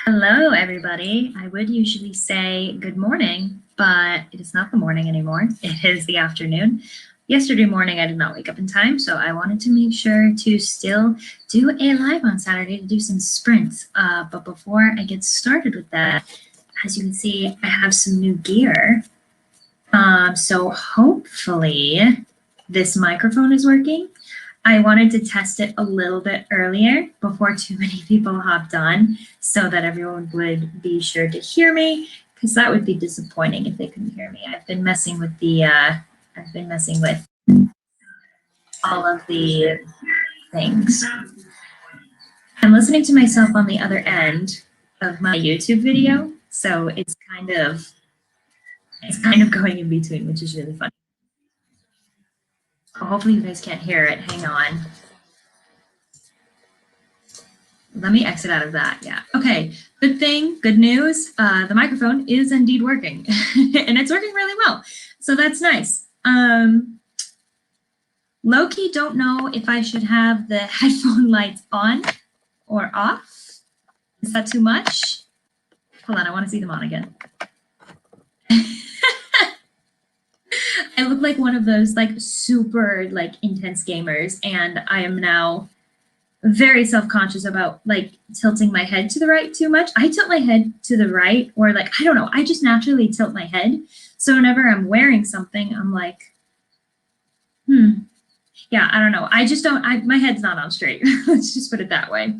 Hello, everybody. I would usually say good morning, but it is not the morning anymore. It is the afternoon. Yesterday morning, I did not wake up in time, so I wanted to make sure to still do a live on Saturday to do some sprints. But before I get started with that, as you can see, I have some new gear. So hopefully this microphone is working. I wanted to test it a little bit earlier before too many people hopped on so that everyone would be sure to hear me, because that would be disappointing if they couldn't hear me. I've been messing with all of the things. I'm listening to myself on the other end of my YouTube video, so it's kind of going in between, which is really funny. Oh, hopefully you guys can't hear it. Hang on. Let me exit out of that. Yeah. Okay. Good thing, good news. The microphone is indeed working and it's working really well. So that's nice. Low-key don't know if I should have the headphone lights on or off. Is that too much? Hold on. I want to see them on again. I look like one of those like super like intense gamers, and I am now very self-conscious about like tilting my head to the right too much. I tilt my head to the right, or like, I don't know, I just naturally tilt my head. So whenever I'm wearing something, I'm like, yeah, I don't know. I just don't, my head's not on straight. Let's just put it that way.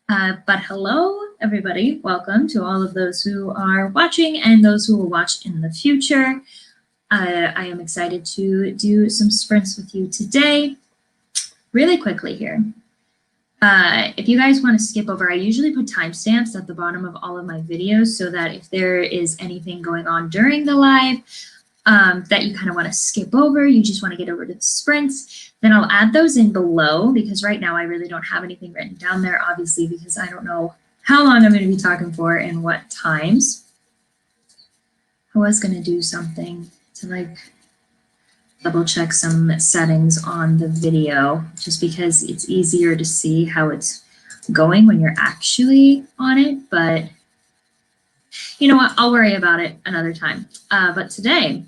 But hello, everybody. Welcome to all of those who are watching and those who will watch in the future. I am excited to do some sprints with you today. Really quickly here. If you guys want to skip over, I usually put timestamps at the bottom of all of my videos so that if there is anything going on during the live that you kind of want to skip over, you just want to get over to the sprints, then I'll add those in below, because right now I really don't have anything written down there, obviously, because I don't know how long I'm going to be talking for and what times. I was going to do something to like double check some settings on the video, just because it's easier to see how it's going when you're actually on it. But you know what, I'll worry about it another time. But today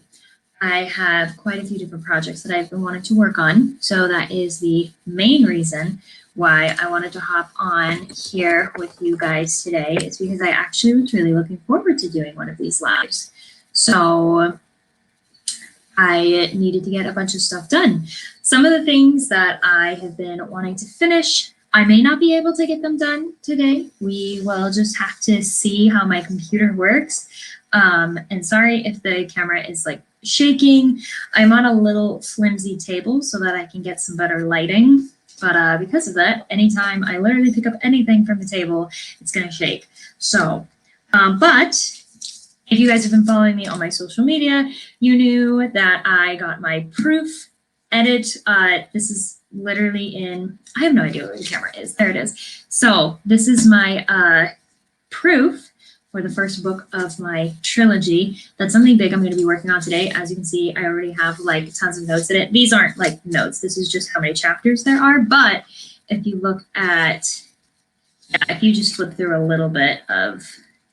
I have quite a few different projects that I've been wanting to work on. So that is the main reason why I wanted to hop on here with you guys today, is because I actually was really looking forward to doing one of these lives. So I needed to get a bunch of stuff done. Some of the things that I have been wanting to finish, I may not be able to get them done today. We will just have to see how my computer works. And sorry if the camera is like shaking. I'm on a little flimsy table so that I can get some better lighting. But because of that, anytime I literally pick up anything from the table, it's gonna shake. So, but if you guys have been following me on my social media, you knew that I got my proof edit. This is literally in, I have no idea where the camera is. There it is. So this is my proof for the first book of my trilogy. That's something big I'm going to be working on today. As you can see, I already have like tons of notes in it. These aren't like notes. This is just how many chapters there are. But if you look at, if you just flip through a little bit of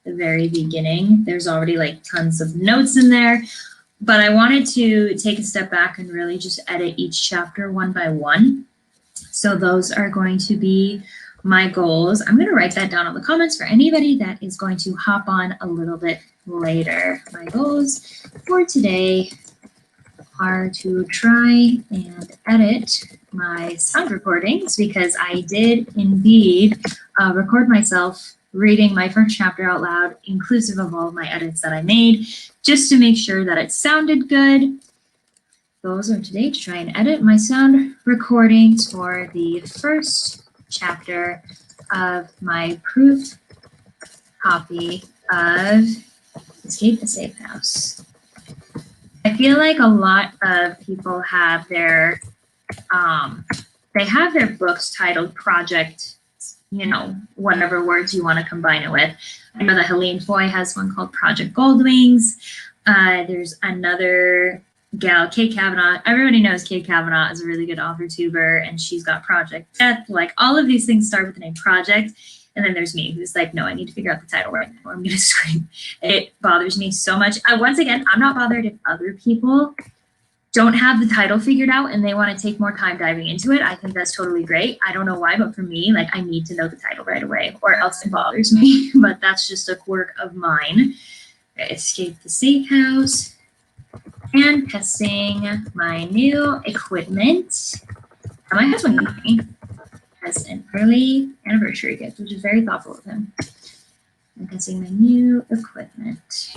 the very beginning, there's already like tons of notes in there. But I wanted to take a step back and really just edit each chapter one by one. So those are going to be my goals. I'm going to write that down in the comments for anybody that is going to hop on a little bit later. My goals for today are to try and edit my sound recordings, because I did indeed record myself reading my first chapter out loud, inclusive of all of my edits that I made, just to make sure that it sounded good. Those are today to try and edit my sound recordings for the first chapter of my proof copy of Escape the Safe House. I feel like a lot of people have their books titled project, you know, whatever words you want to combine it with. I know that Helene Foy has one called Project Goldwings. There's another gal, Kate Kavanaugh. Everybody knows Kate Kavanaugh is a really good author tuber, and she's got Project Death. Like, all of these things start with the name Project. And then there's me who's like, no, I need to figure out the title right now or I'm going to scream. It bothers me so much. Once again, I'm not bothered if other people don't have the title figured out and they want to take more time diving into it. I think that's totally great. I don't know why, but for me, like, I need to know the title right away or else it bothers me. But that's just a quirk of mine. Escape the safe house and testing my new equipment. My husband got me as an early anniversary gift, which is very thoughtful of him. I'm testing my new equipment.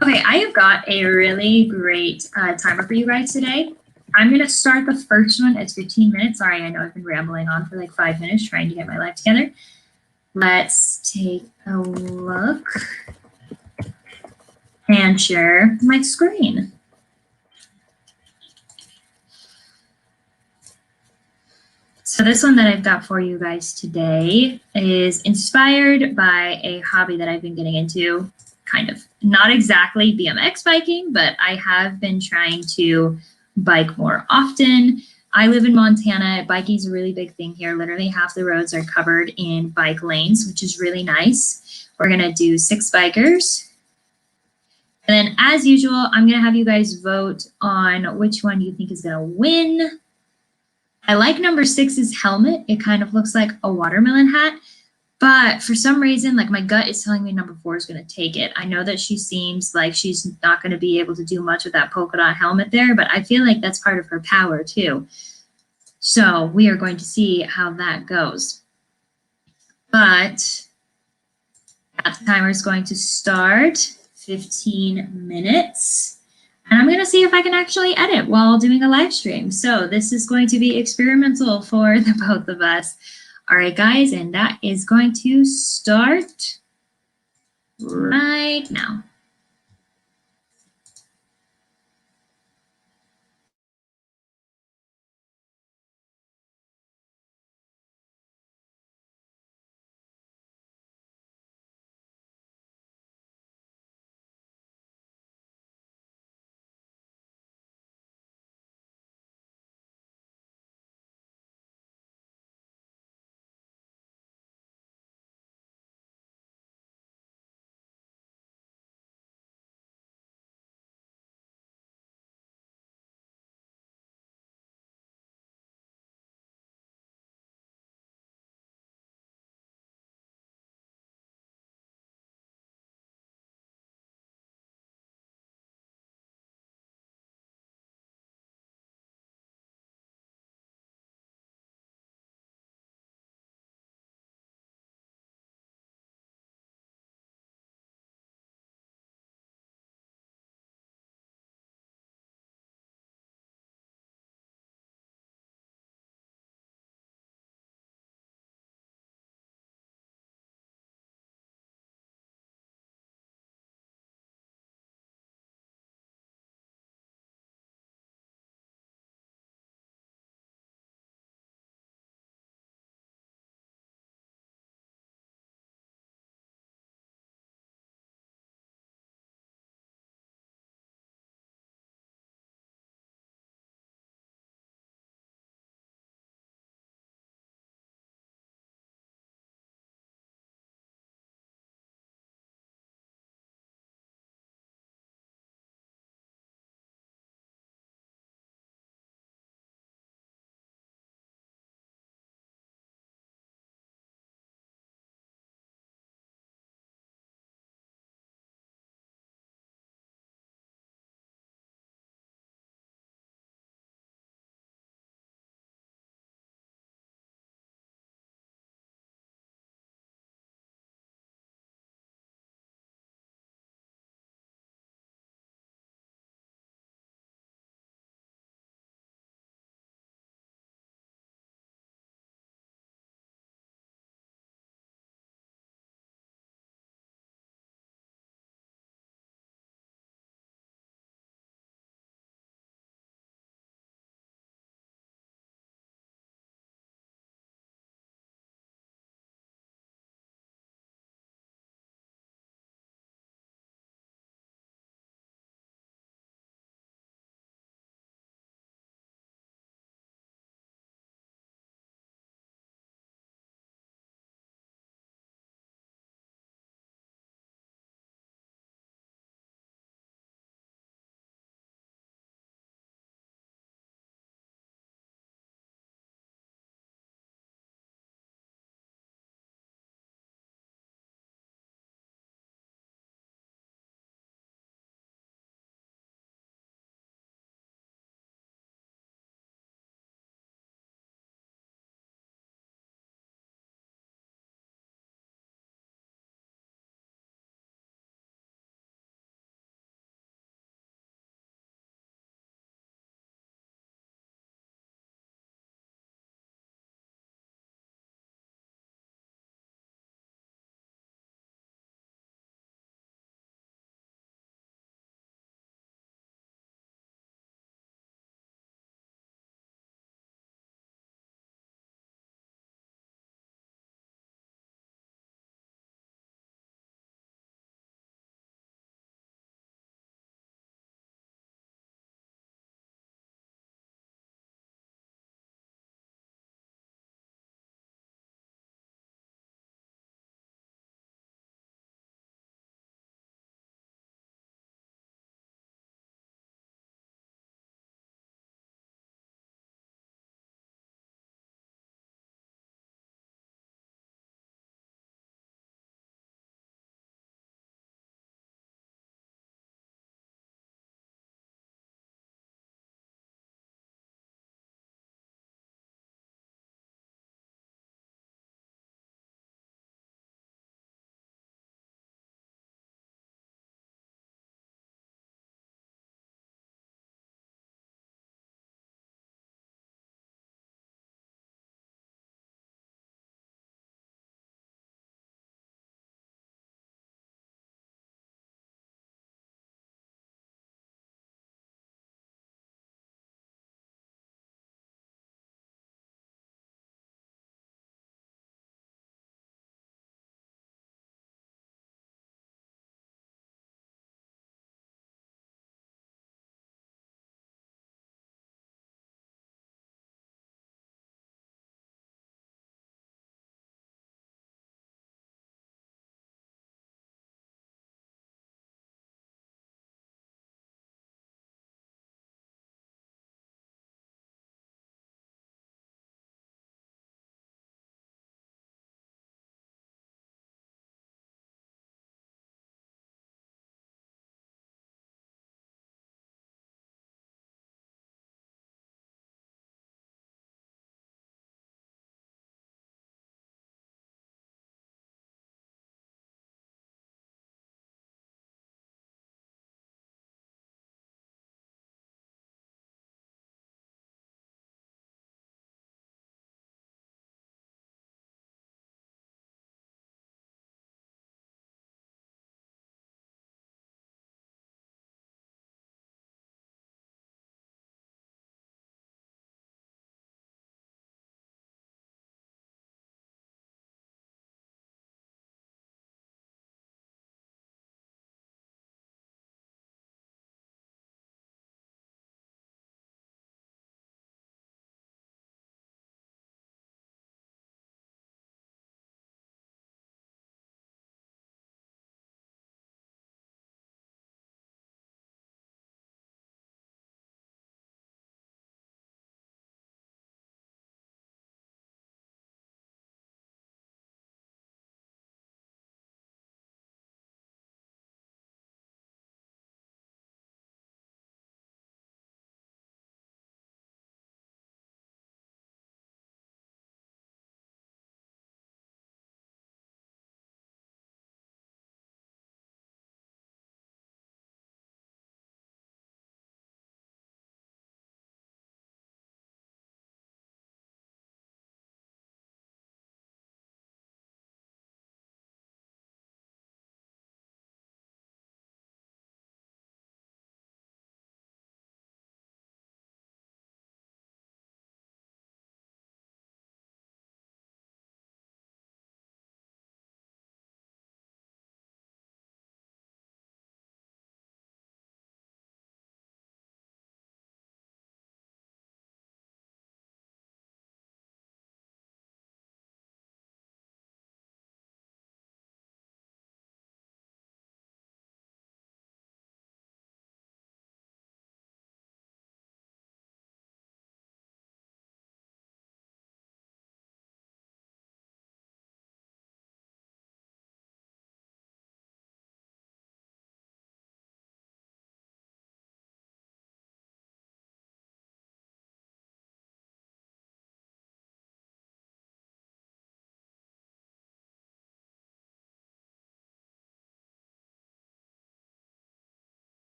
Okay, I have got a really great timer for you guys today. I'm going to start the first one. It's 15 minutes. Sorry, I know I've been rambling on for like 5 minutes trying to get my life together. Let's take a look and share my screen. So this one that I've got for you guys today is inspired by a hobby that I've been getting into, kind of. Not exactly BMX biking, but I have been trying to bike more often. I live in Montana. Biking is a really big thing here. Literally half the roads are covered in bike lanes, which is really nice. We're going to do 6 bikers. And then as usual, I'm going to have you guys vote on which one you think is going to win. I like number 6's helmet. It kind of looks like a watermelon hat. But for some reason, like, my gut is telling me number 4 is going to take it. I know that she seems like she's not going to be able to do much with that polka dot helmet there, but I feel like that's part of her power too. So we are going to see how that goes. But that timer is going to start 15 minutes. And I'm going to see if I can actually edit while doing a live stream. So this is going to be experimental for the both of us. All right, guys, and that is going to start right now.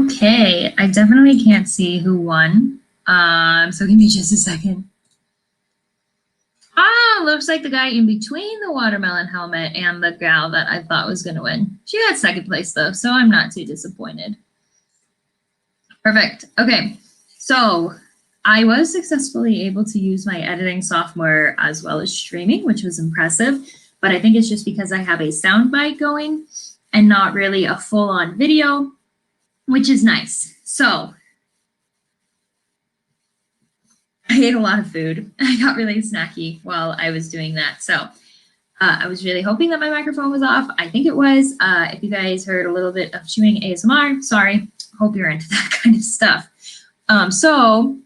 Okay, I definitely can't see who won. So give me just a second. Ah, looks like the guy in between the watermelon helmet and the gal that I thought was going to win. She got second place though, so I'm not too disappointed. Perfect. Okay, so I was successfully able to use my editing software as well as streaming, which was impressive. But I think it's just because I have a soundbite going and not really a full-on video, which is nice. So I ate a lot of food. I got really snacky while I was doing that. So I was really hoping that my microphone was off. I think it was. If you guys heard a little bit of chewing ASMR, sorry. Hope you're into that kind of stuff. So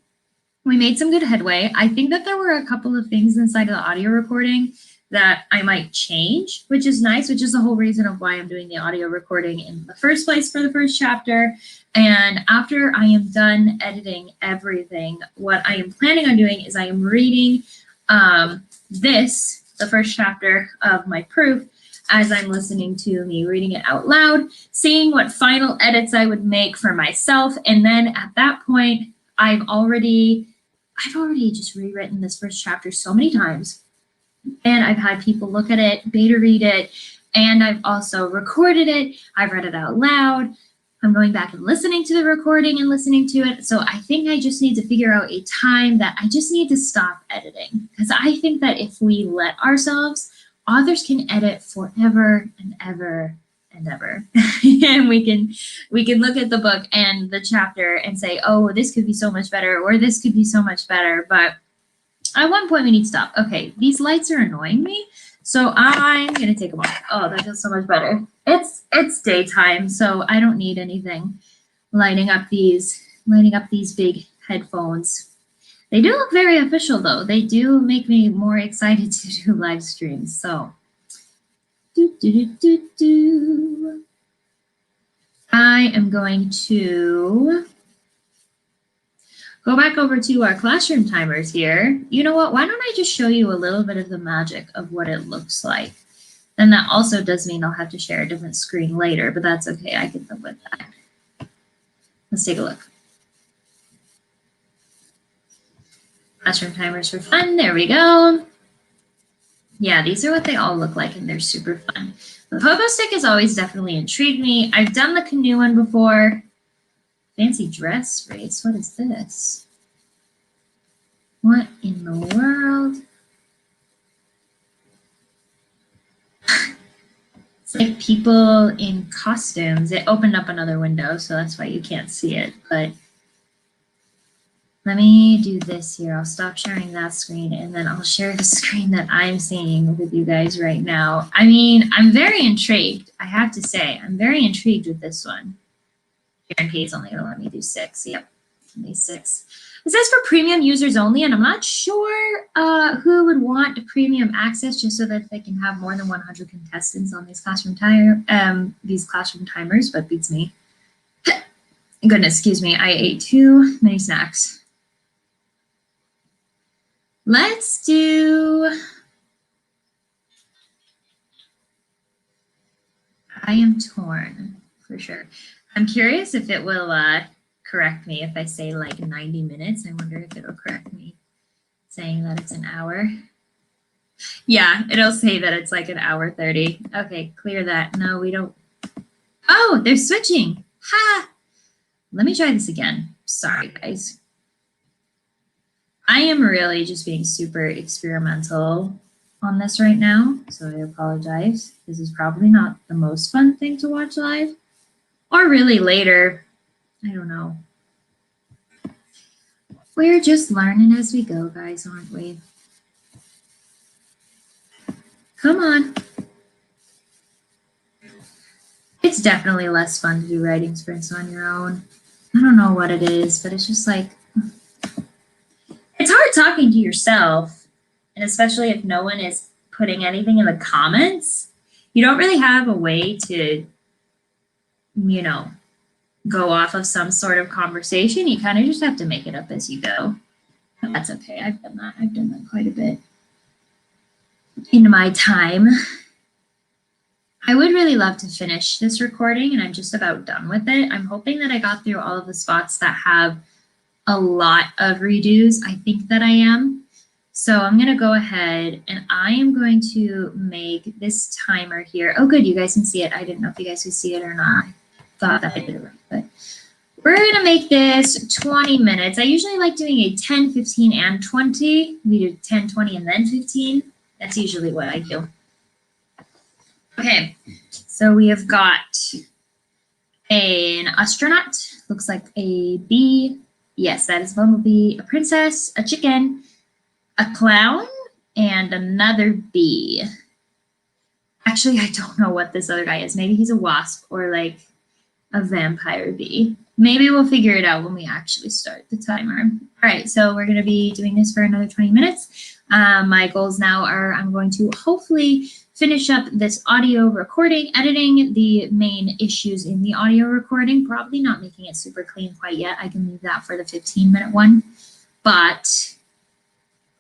we made some good headway. I think that there were a couple of things inside of the audio recording that I might change, which is nice, which is the whole reason of why I'm doing the audio recording in the first place for the first chapter. And after I am done editing everything, what I am planning on doing is I am reading the first chapter of my proof, as I'm listening to me reading it out loud, seeing what final edits I would make for myself. And then at that point, I've already just rewritten this first chapter so many times. And I've had people look at it, beta read it, and I've also recorded it. I've read it out loud. I'm going back and listening to the recording and listening to it. So I think I just need to figure out a time that I just need to stop editing. Because I think that if we let ourselves, authors can edit forever and ever and ever. And we can look at the book and the chapter and say, oh, this could be so much better, or this could be so much better. But at one point we need to stop. Okay, these lights are annoying me. So I'm gonna take them off. Oh, that feels so much better. It's daytime, so I don't need anything lighting up these big headphones. They do look very official though. They do make me more excited to do live streams. So I am going to go back over to our classroom timers here. You know what? Why don't I just show you a little bit of the magic of what it looks like? And that also does mean I'll have to share a different screen later, but that's okay. I can live with that. Let's take a look. Classroom timers for fun. There we go. Yeah, these are what they all look like, and they're super fun. The pogo stick has always definitely intrigued me. I've done the canoe one before. Fancy dress race. What is this? What in the world? It's like people in costumes. It opened up another window, so that's why you can't see it. But let me do this here. I'll stop sharing that screen, and then I'll share the screen that I'm seeing with you guys right now. I mean, I'm very intrigued. I have to say, I'm very intrigued with this one. Guarantee it's only going to let me do 6. Yep, only 6. It says for premium users only, and I'm not sure who would want premium access just so that they can have more than 100 contestants on these classroom timers, but beats me. Goodness, excuse me, I ate too many snacks. Let's do... I am torn, for sure. I'm curious if it will correct me if I say like 90 minutes. I wonder if it'll correct me saying that it's an hour. Yeah, it'll say that it's like an hour 30. Okay, clear that. No, we don't. Oh, they're switching. Ha! Let me try this again. Sorry, guys. I am really just being super experimental on this right now, so I apologize. This is probably not the most fun thing to watch live. Or really later. I don't know. We're just learning as we go, guys, aren't we? Come on. It's definitely less fun to do writing sprints on your own. I don't know what it is, but it's just like, it's hard talking to yourself, and especially if no one is putting anything in the comments. You don't really have a way to, you know, go off of some sort of conversation. You kind of just have to make it up as you go. But that's okay. I've done that. I've done that quite a bit in my time. I would really love to finish this recording, and I'm just about done with it. I'm hoping that I got through all of the spots that have a lot of redos. I think that I am. So I'm going to go ahead and I am going to make this timer here. Oh, good. You guys can see it. I didn't know if you guys could see it or not. I thought that I did it right, but we're going to make this 20 minutes. I usually like doing a 10, 15, and 20. We do 10, 20, and then 15. That's usually what I do. Okay, so we have got an astronaut, looks like a bee. Yes, that is a bumblebee, a princess, a chicken, a clown, and another bee. Actually, I don't know what this other guy is. Maybe he's a wasp or like a vampire bee. Maybe we'll figure it out when we actually start the timer. All right, so we're going to be doing this for another 20 minutes. My goals now are I'm going to hopefully finish up this audio recording, editing the main issues in the audio recording, probably not making it super clean quite yet. I can leave that for the 15-minute one. But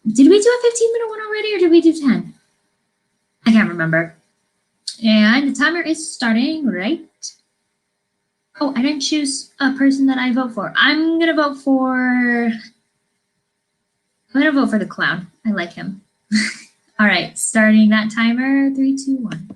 did we do a 15-minute one already or did we do 10? I can't remember. And the timer is starting right. Oh, I didn't choose a person that I vote for. I'm going to vote for the clown. I like him. All right, starting that timer. 3, 2, 1.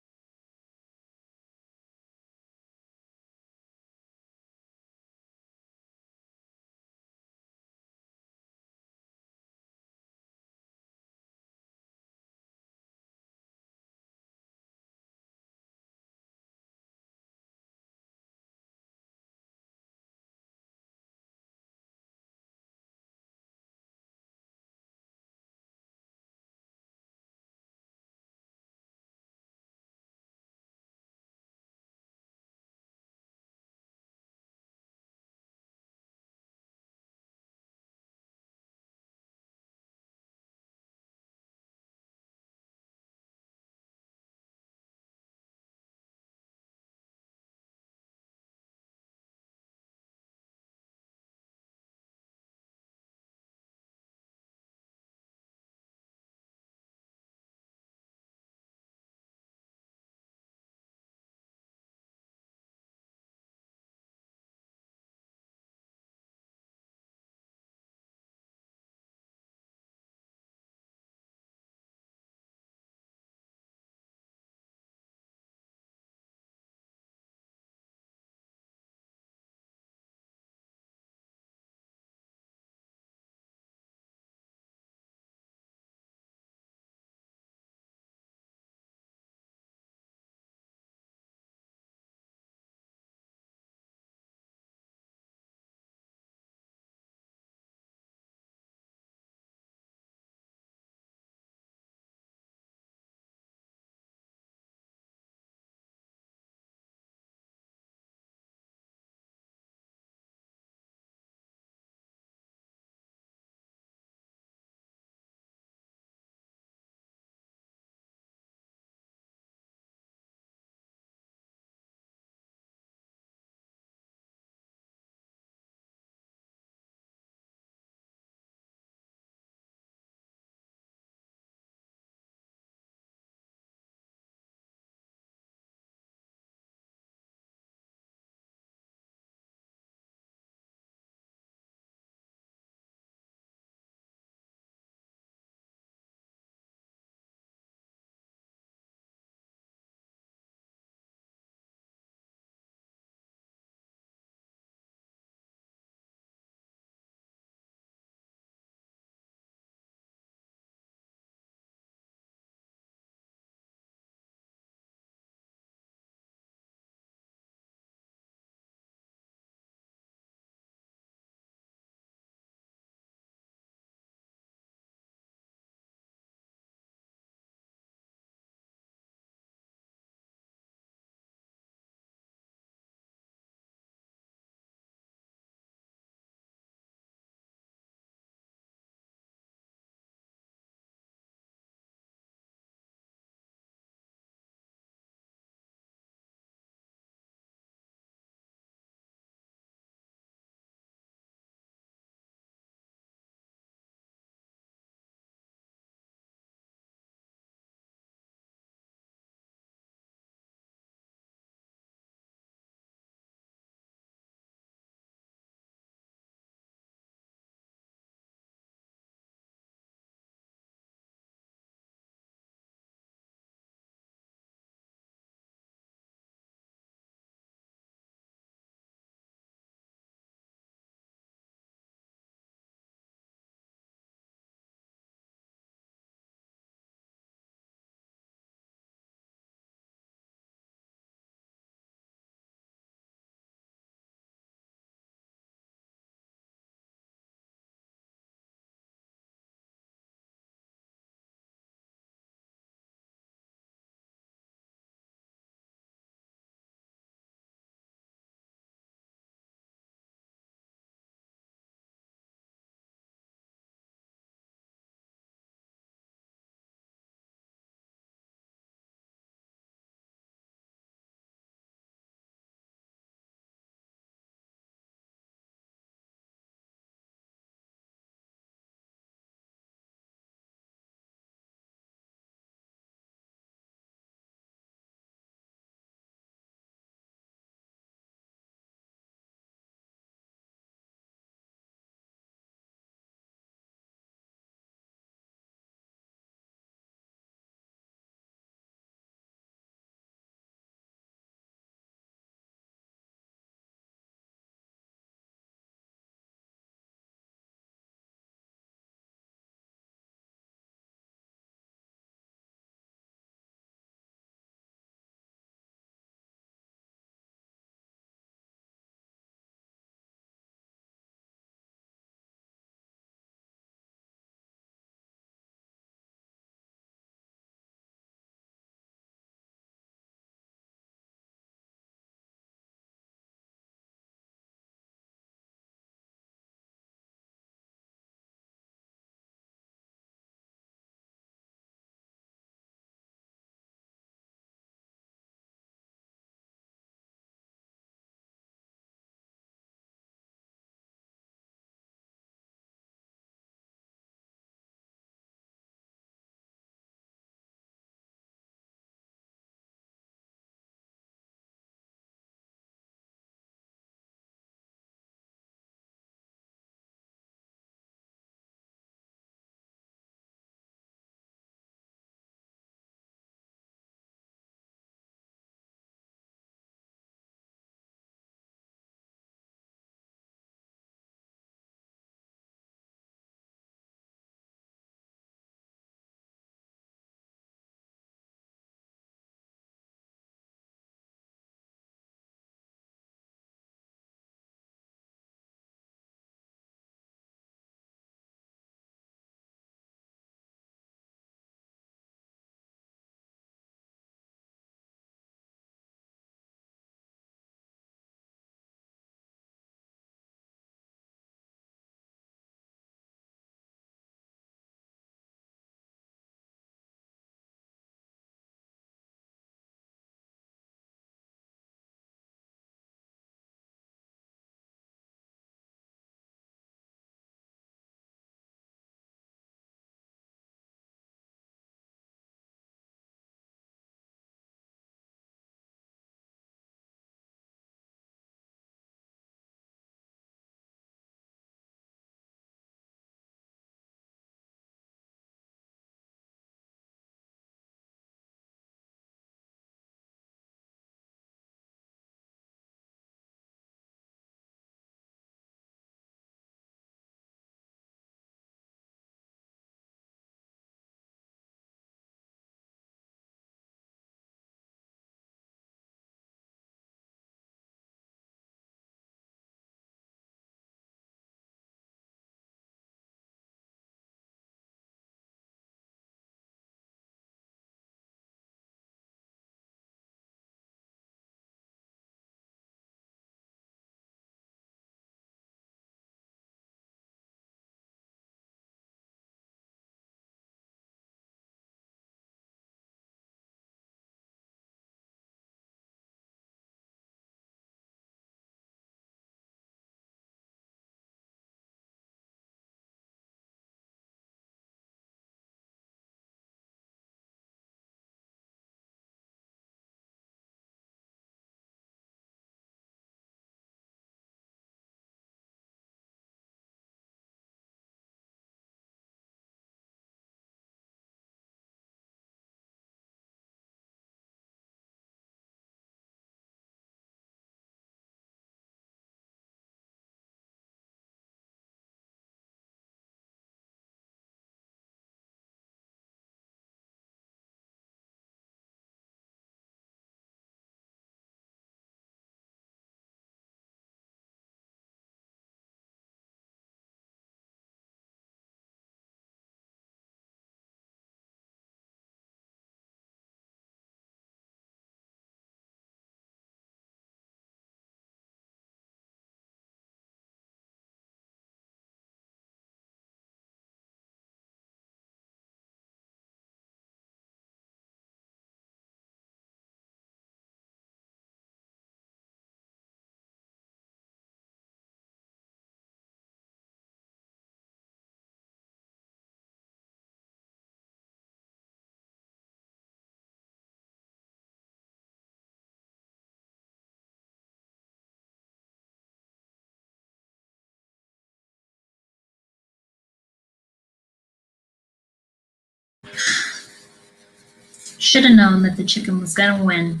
Should have known that the chicken was gonna win.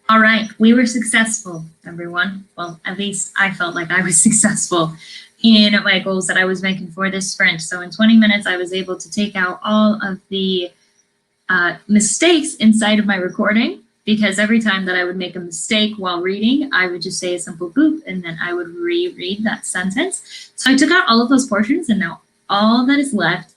All right, we were successful, everyone. Well, at least I felt like I was successful in my goals that I was making for this sprint. So in 20 minutes, I was able to take out all of the mistakes inside of my recording, because every time that I would make a mistake while reading, I would just say a simple boop, and then I would reread that sentence. So I took out all of those portions, and now all that is left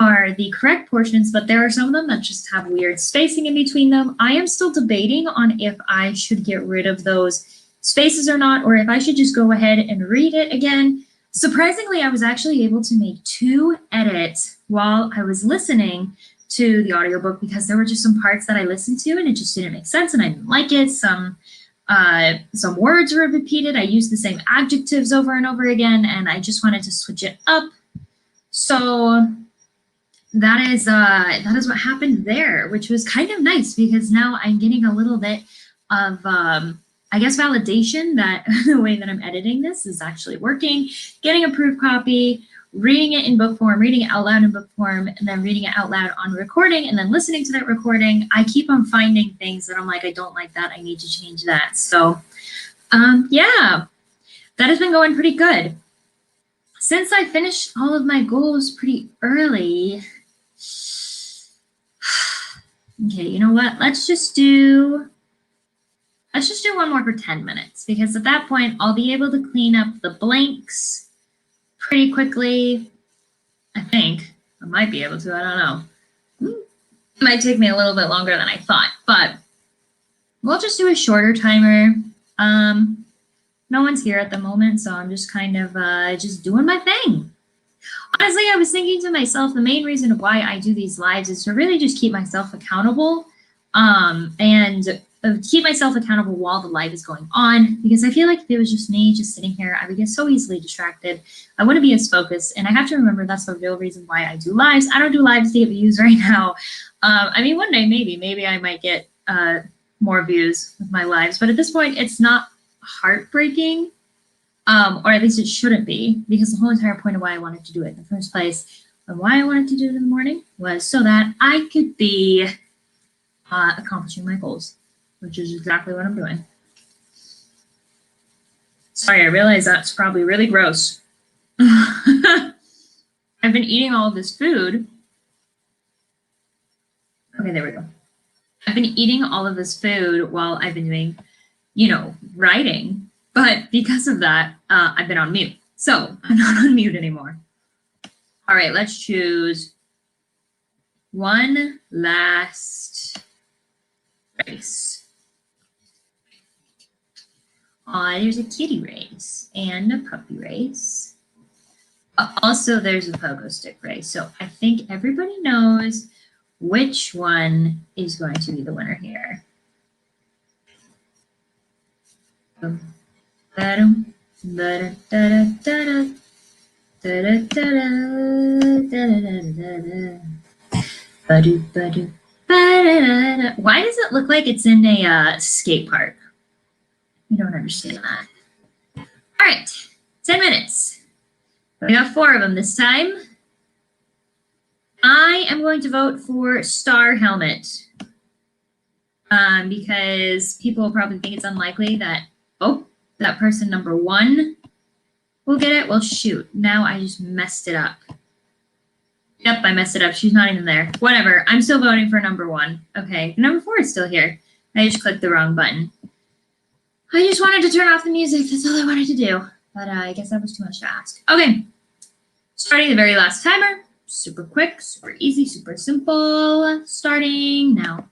are the correct portions, but there are some of them that just have weird spacing in between them. I am still debating on if I should get rid of those spaces or not, or if I should just go ahead and read it again. Surprisingly, I was actually able to make 2 edits while I was listening to the audiobook, because there were just some parts that I listened to and it just didn't make sense and I didn't like it. Some words were repeated. I used the same adjectives over and over again, and I just wanted to switch it up. So that is what happened there, which was kind of nice, because now I'm getting a little bit of I guess validation that the way that I'm editing this is actually working. Getting a proof copy, reading it in book form, reading it out loud in book form, and then reading it out loud on recording, and then listening to that recording. I keep on finding things that I'm like, I don't like that, I need to change that. So yeah, that has been going pretty good. Since I finished all of my goals pretty early, okay, you know what? Let's just do one more for 10 minutes, because at that point I'll be able to clean up the blanks pretty quickly. I think I might be able to, I don't know. It might take me a little bit longer than I thought, but we'll just do a shorter timer. No one's here at the moment, so I'm just kind of just doing my thing. Honestly, I was thinking to myself, the main reason why I do these lives is to really just keep myself accountable, and keep myself accountable while the live is going on, because I feel like if it was just me just sitting here, I would get so easily distracted. I wouldn't be as focused, and I have to remember that's the real reason why I do lives. I don't do lives to get views right now. I mean, one day maybe I might get more views with my lives, but at this point, it's not heartbreaking. Or at least it shouldn't be, because the whole entire point of why I wanted to do it in the first place, and why I wanted to do it in the morning, was so that I could be accomplishing my goals, which is exactly what I'm doing. Sorry, I realize that's probably really gross. I've been eating all of this food. Okay, there we go. I've been eating all of this food while I've been doing, writing. But because of that, I've been on mute. So I'm not on mute anymore. All right, let's choose one last race. There's a kitty race and a puppy race. Also, there's a pogo stick race. So I think everybody knows which one is going to be the winner here. Why does it look like it's in a skate park? I don't understand that. All right, 10 minutes. We got 4 of them this time. I am going to vote for Star Helmet, because people will probably think it's unlikely that, that person number 1 will get it. Well, shoot, now I just messed it up. Yep, I messed it up. She's not even there. Whatever, I'm still voting for number 1. Okay, number 4 is still here. I just clicked the wrong button. I just wanted to turn off the music. That's all I wanted to do. But I guess that was too much to ask. Okay, starting the very last timer. Super quick, super easy, super simple. Starting now.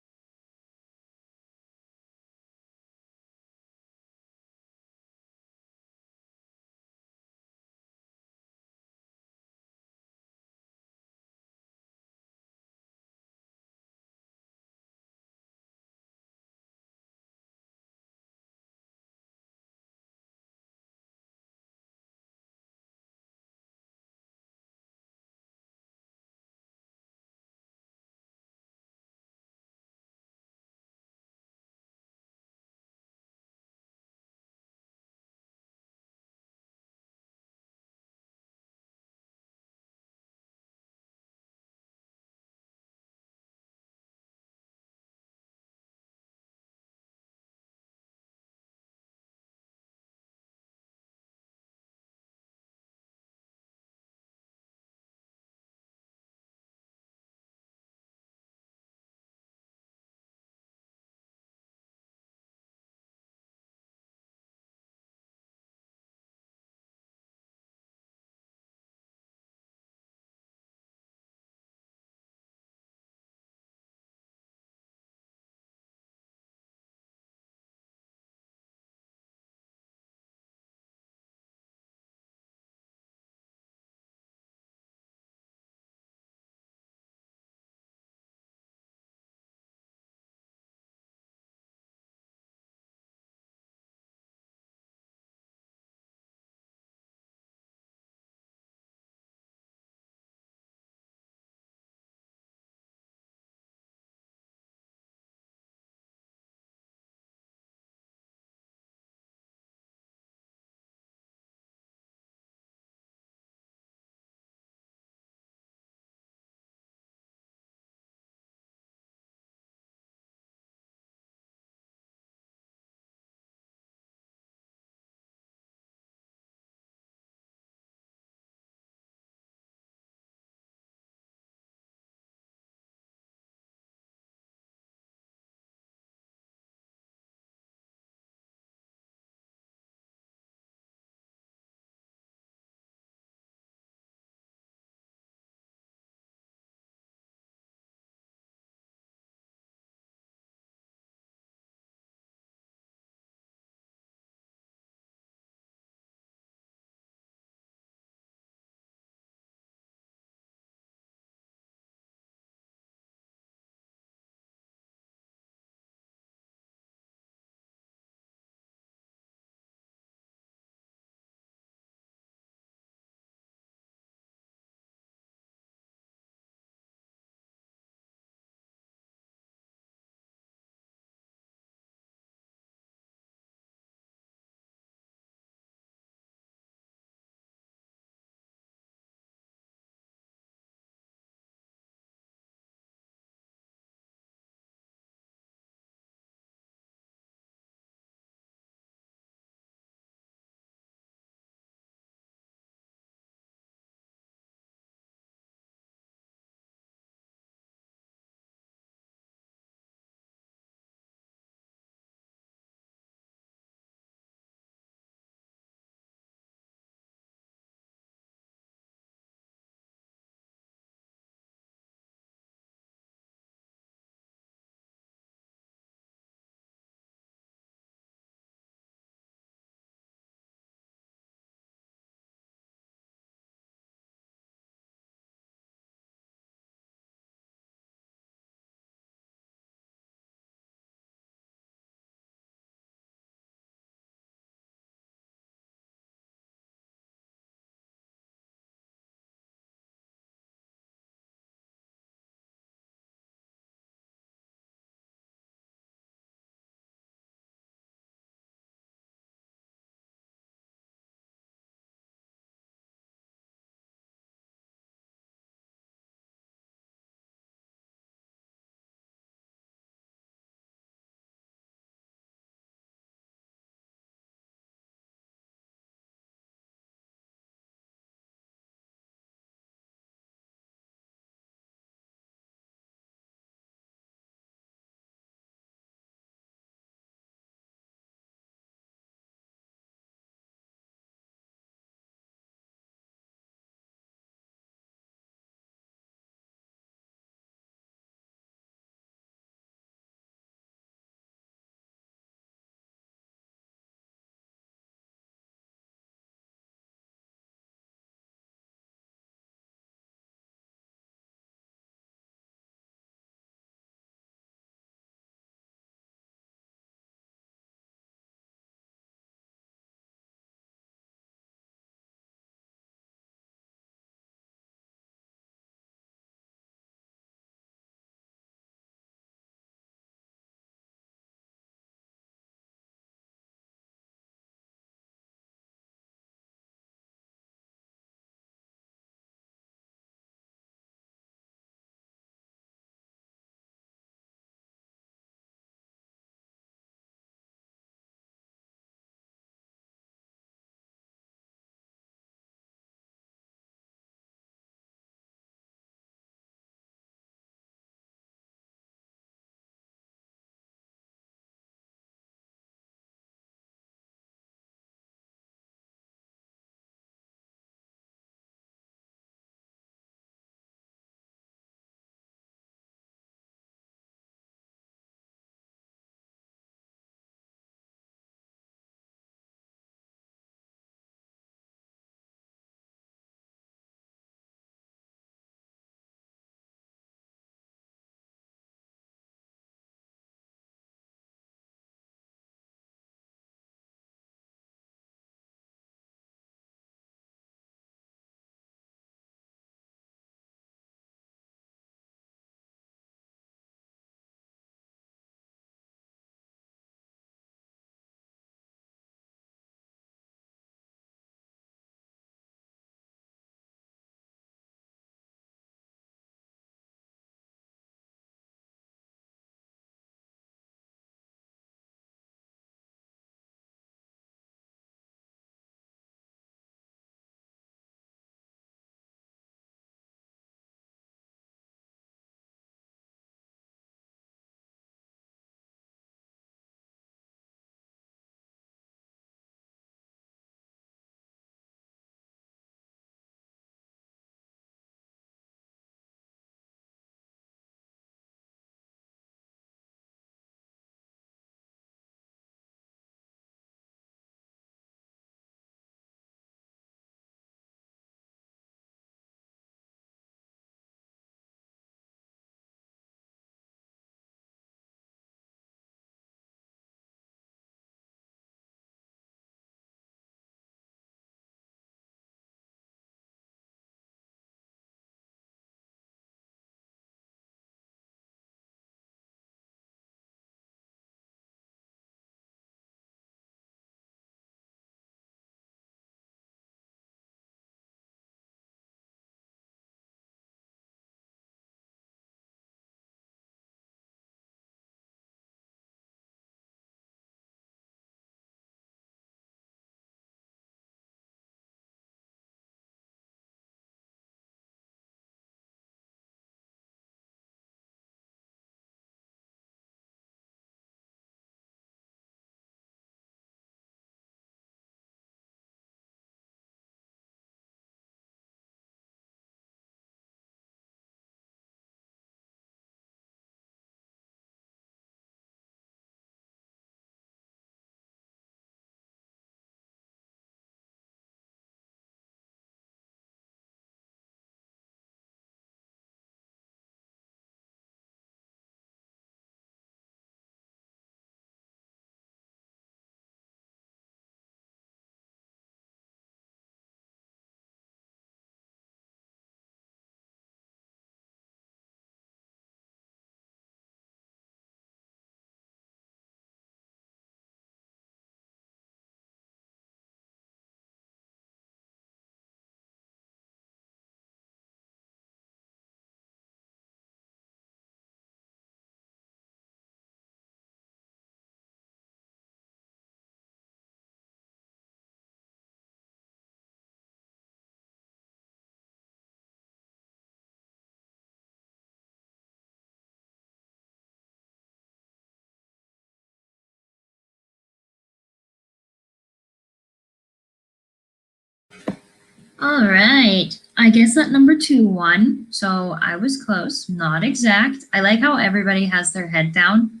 All right. I guess that number 2 won. So I was close, not exact. I like how everybody has their head down.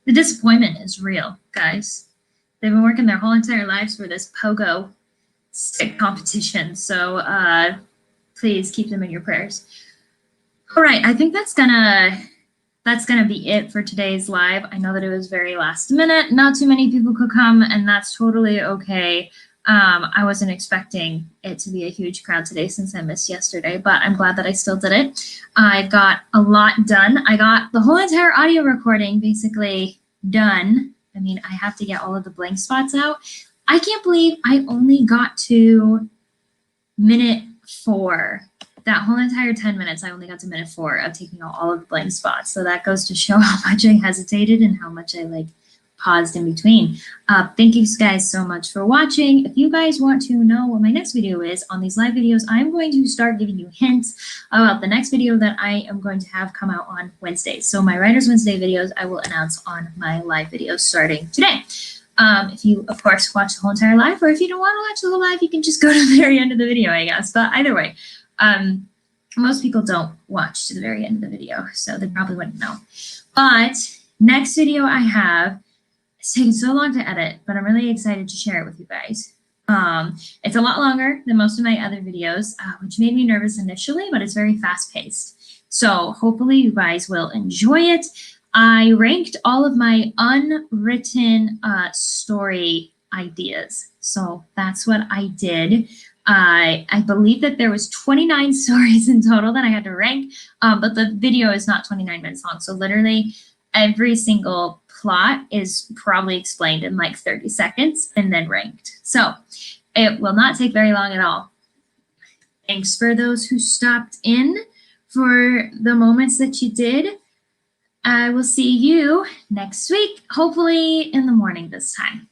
The disappointment is real, guys. They've been working their whole entire lives for this pogo stick competition. So please keep them in your prayers. All right, I think that's gonna be it for today's live. I know that it was very last minute. Not too many people could come, and that's totally okay. I wasn't expecting it to be a huge crowd today since I missed yesterday, but I'm glad that I still did it. I got a lot done. I got the whole entire audio recording basically done. I mean, I have to get all of the blank spots out. I can't believe I only got to minute 4. That whole entire 10 minutes, I only got to minute 4 of taking out all of the blank spots. So that goes to show how much I hesitated and how much I paused in between. Thank you guys so much for watching. If you guys want to know what my next video is on these live videos, I'm going to start giving you hints about the next video that I am going to have come out on Wednesdays. So my Writers Wednesday videos, I will announce on my live videos starting today. If you, of course, watch the whole entire live, or if you don't want to watch the whole live, you can just go to the very end of the video, I guess. But either way, most people don't watch to the very end of the video, so they probably wouldn't know. But next video I have, it's taken so long to edit, but I'm really excited to share it with you guys. It's a lot longer than most of my other videos, which made me nervous initially, but it's very fast-paced. So hopefully you guys will enjoy it. I ranked all of my unwritten story ideas. So that's what I did. I believe that there was 29 stories in total that I had to rank, but the video is not 29 minutes long. So literally every single plot is probably explained in like 30 seconds and then ranked. So it will not take very long at all. Thanks for those who stopped in for the moments that you did. I will see you next week, hopefully in the morning this time.